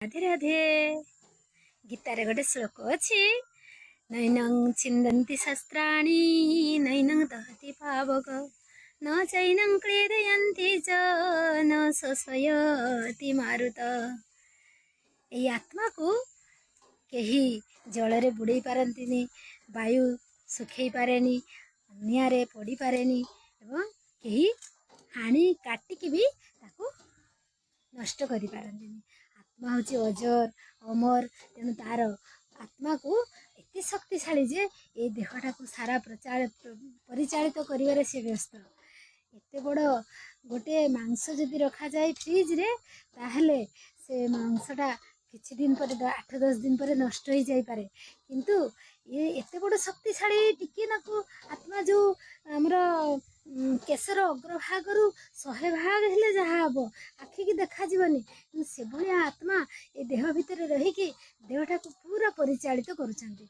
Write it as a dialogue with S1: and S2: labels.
S1: राधे राधे। गीतारे गोटे श्लोक अच्छी, नैनं छिन्दन्ति शस्त्राणि नैनं दहति पावक न चैनं क्लेदयन्ति च न शोषयति मारुत। एई आत्मा को केही जलरे बुड़े पारंतिनी, वायु सुखई पारेनी, निआरे पड़ी पारेनी एवं केही हाणी काटिकी भी ताको नष्ट करि पारंतिनी। आत्मा हूँ अजर अमर, तेणु तार आत्मा को एत शक्तिशाली जे ये देहटा को सारा परिचालित करिवारे से व्यस्त। एत बड़ गोटे मांस जदि रखा जाए फ्रिज रे, ताहले से मांसटा किछि दिन पर 8-10 दिन पर नष्ट हो जाई पारे, किंतु ये एत बड़ शक्तिशाली टिके नाकु आत्मा जो हमर केशर अग्रभाग रु 100 भाग हेले जहा हम आखि की देखा जीवनी, से भाया आत्मा ये देह भितर रही कि देहटा को पूरा परिचालित करुछंती।